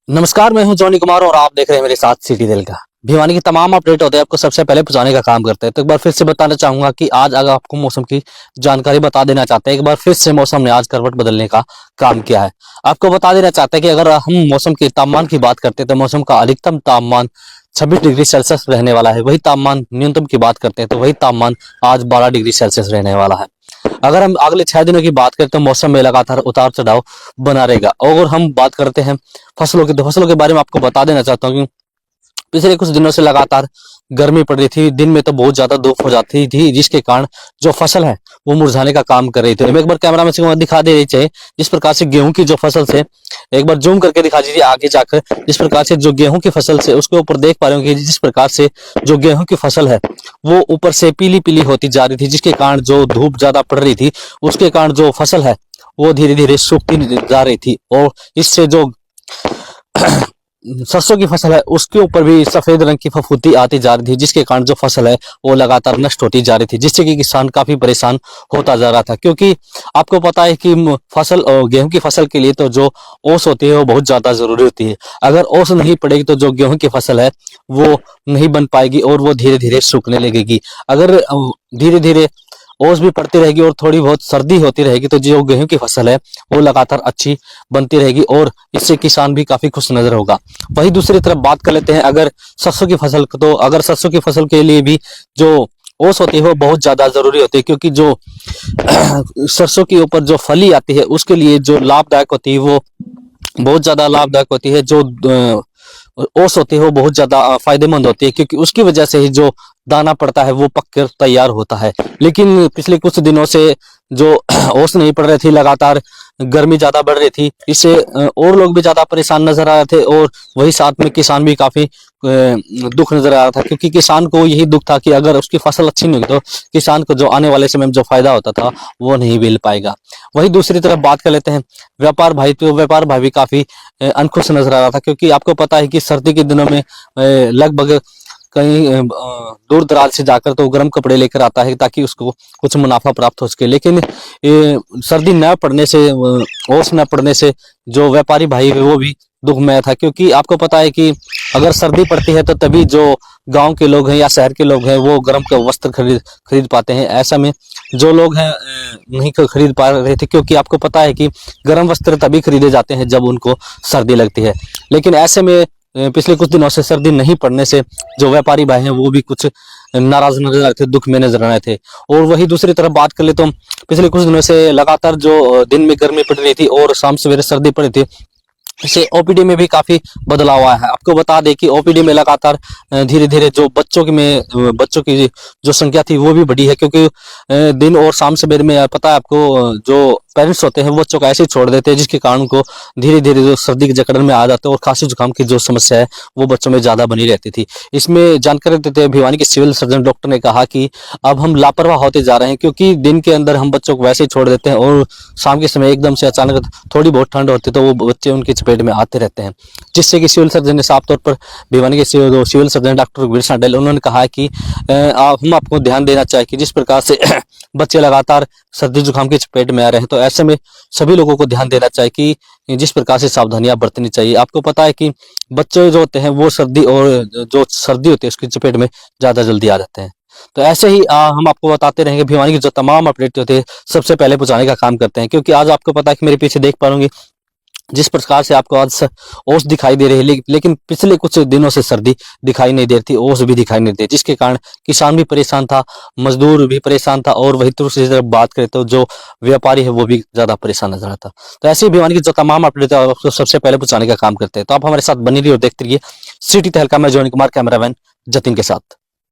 नमस्कार, मैं हूं जॉनी कुमार और आप देख रहे हैं मेरे साथ सिटी दिल का। भिवानी की तमाम अपडेट होते हैं आपको सबसे पहले पहुंचाने का काम करते हैं। तो एक बार फिर से बताना चाहूंगा कि आज अगर आपको मौसम की जानकारी बता देना चाहते हैं, एक बार फिर से मौसम ने आज करवट बदलने का काम किया है। आपको बता देना चाहते हैं कि अगर हम मौसम के तापमान की बात करते हैं तो मौसम का अधिकतम तापमान 26 डिग्री सेल्सियस रहने वाला है। वही तापमान न्यूनतम की बात करते हैं तो वही तापमान आज 12 डिग्री सेल्सियस रहने वाला है। अगर हम अगले 6 दिनों की बात करें तो मौसम में लगातार उतार चढ़ाव बना रहेगा। और हम बात करते हैं फसलों की, तो फसलों के बारे में आपको बता देना चाहता हूँ कि पिछले कुछ दिनों से लगातार गर्मी पड़ रही थी। दिन में तो बहुत ज्यादा धूप हो जाती थी, जिसके कारण जो फसल है वो मुरझाने का काम कर रही थी। मैं एक बार कैमरा में से दिखा दे रही चाहिए जिस प्रकार से गेहूं की जो फसल से, एक बार जूम करके दिखा दीजिए आगे जाकर, जिस प्रकार से जो गेहूं की फसल से उसके ऊपर देख पा रहे होंगे जिस प्रकार से जो गेहूं की फसल है वो ऊपर से पीली पीली होती जा रही थी, जिसके कारण जो धूप ज्यादा पड़ रही थी उसके कारण जो फसल है वो धीरे धीरे सूखती जा रही थी। और इससे जो सरसों की फसल है उसके ऊपर भी सफेद रंग की फफूंदी आती जा रही थी, जिसके कारण जो फसल है वो लगातार नष्ट होती जा रही थी, जिससे कि किसान काफी परेशान होता जा रहा था। क्योंकि आपको पता है कि फसल गेहूं की फसल के लिए तो जो ओस होती है वो बहुत ज्यादा जरूरी होती है। अगर ओस नहीं पड़ेगी तो जो गेहूं की फसल है वो नहीं बन पाएगी और वो धीरे धीरे सूखने लगेगी। अगर धीरे धीरे ओस भी पड़ती रहेगी और थोड़ी बहुत सर्दी होती रहेगी तो जो गेहूं की फसल है वो लगातार अच्छी बनती रहेगी और इससे किसान भी काफी खुश नजर होगा। वही दूसरी तरफ बात कर लेते हैं अगर सरसों की फसल, तो अगर सरसों की फसल के लिए भी जो ओस होती है वो बहुत ज्यादा जरूरी होती है, क्योंकि जो सरसों के ऊपर जो फली आती है उसके लिए जो लाभदायक होती है वो बहुत ज्यादा लाभदायक होती है। जो ओस होती है वो बहुत ज्यादा फायदेमंद होती है, क्योंकि उसकी वजह से ही जो दाना पड़ता है वो पककर तैयार होता है। लेकिन पिछले कुछ दिनों से जो ओस नहीं पड़ रही थी, लगातार गर्मी ज्यादा बढ़ रही थी, इससे और लोग भी ज्यादा परेशान नजर आ रहे थे और वही साथ में किसान भी काफी दुख नजर आ रहा था, क्योंकि किसान को यही दुख था कि अगर उसकी फसल अच्छी नहीं हुई तो किसान को जो आने वाले समय में जो फायदा होता था वो नहीं मिल पाएगा। वही दूसरी तरफ बात कर लेते हैं व्यापार भाई, तो व्यापार भाई भी काफी अनखुश नजर आ रहा था, क्योंकि आपको पता है कि सर्दी के दिनों में लगभग कहीं दूर दराज से जाकर तो गर्म कपड़े लेकर आता है ताकि उसको कुछ मुनाफा प्राप्त हो सके। लेकिन सर्दी न पड़ने से, ओस न पड़ने से जो व्यापारी भाई है वो भी दुखमय था, क्योंकि आपको पता है कि अगर सर्दी पड़ती है तो तभी जो गांव के लोग हैं या शहर के लोग हैं वो गर्म के वस्त्र खरीद पाते हैं। ऐसा में जो लोग हैं नहीं खरीद पा रहे थे, क्योंकि आपको पता है कि गर्म वस्त्र तभी खरीदे जाते हैं जब उनको सर्दी लगती है। लेकिन ऐसे में पिछले कुछ दिनों से सर्दी नहीं पड़ने से जो व्यापारी भाई हैं वो भी कुछ नाराज नजर आ रहे थे, दुख में नजर आ रहे थे। और वही दूसरी तरफ बात कर ले तो पिछले कुछ दिनों से लगातार जो दिन में गर्मी पड़ रही थी और शाम सवेरे सर्दी पड़ी थी, इससे ओपीडी में भी काफी बदलाव आया है। आपको बता दें कि ओपीडी में लगातार धीरे धीरे जो बच्चों की जो संख्या थी वो भी बढ़ी है, क्योंकि दिन और शाम सवेरे में पता है आपको जो पेरेंट्स होते हैं वो बच्चों को ऐसे ही छोड़ देते हैं, जिसके कारण उनको धीरे धीरे जो सर्दी के जकड़न में आ जाते हैं और खांसी जुकाम की जो समस्या है वो बच्चों में ज्यादा बनी रहती थी। इसमें जानकारी देते हुए भिवानी के सिविल सर्जन डॉक्टर ने कहा कि अब हम लापरवाह होते जा रहे हैं, क्योंकि दिन के अंदर हम बच्चों को वैसे ही छोड़ देते हैं और शाम के समय एकदम से अचानक थोड़ी बहुत ठंड होती है तो वो बच्चे उनकी चपेट में आते रहते हैं, जिससे कि सिविल सर्जन ने साफ तौर पर भिवानी के सिविल सर्जन डॉक्टर रघुवीर सांडेल उन्होंने कहा है कि हम आपको ध्यान देना चाहिए कि जिस प्रकार से बच्चे लगातार सर्दी जुकाम की चपेट में आ रहे हैं, तो ऐसे में सभी लोगों को ध्यान देना चाहिए कि जिस प्रकार से सावधानियां बरतनी चाहिए। आपको पता है कि बच्चे जो होते हैं वो सर्दी होती है उसकी चपेट में ज्यादा जल्दी आ जाते हैं। तो ऐसे ही हम आपको बताते रहेंगे, भिवानी की जो तमाम अपडेट होते हैं सबसे पहले पहुंचाने का काम करते हैं। क्योंकि आज आपको पता है कि मेरे पीछे देख पा रहे जिस प्रकार से आपको आज ओस दिखाई दे रही है, लेकिन पिछले कुछ दिनों से सर्दी दिखाई नहीं दे रही थी, ओस भी दिखाई नहीं दे, जिसके कारण किसान भी परेशान था, मजदूर भी परेशान था और वही दूसरी तरफ बात करें तो जो व्यापारी है वो भी ज्यादा परेशान नजर आता। तो ऐसे ही भिवानी की जो तमाम अपडेट है आपको सबसे पहले पहुंचाने का काम करते हैं। तो आप हमारे साथ बनी रहिए और देखते रहिए सिटी तहलका में जॉनी कुमार, कैमरामैन जतिन के साथ।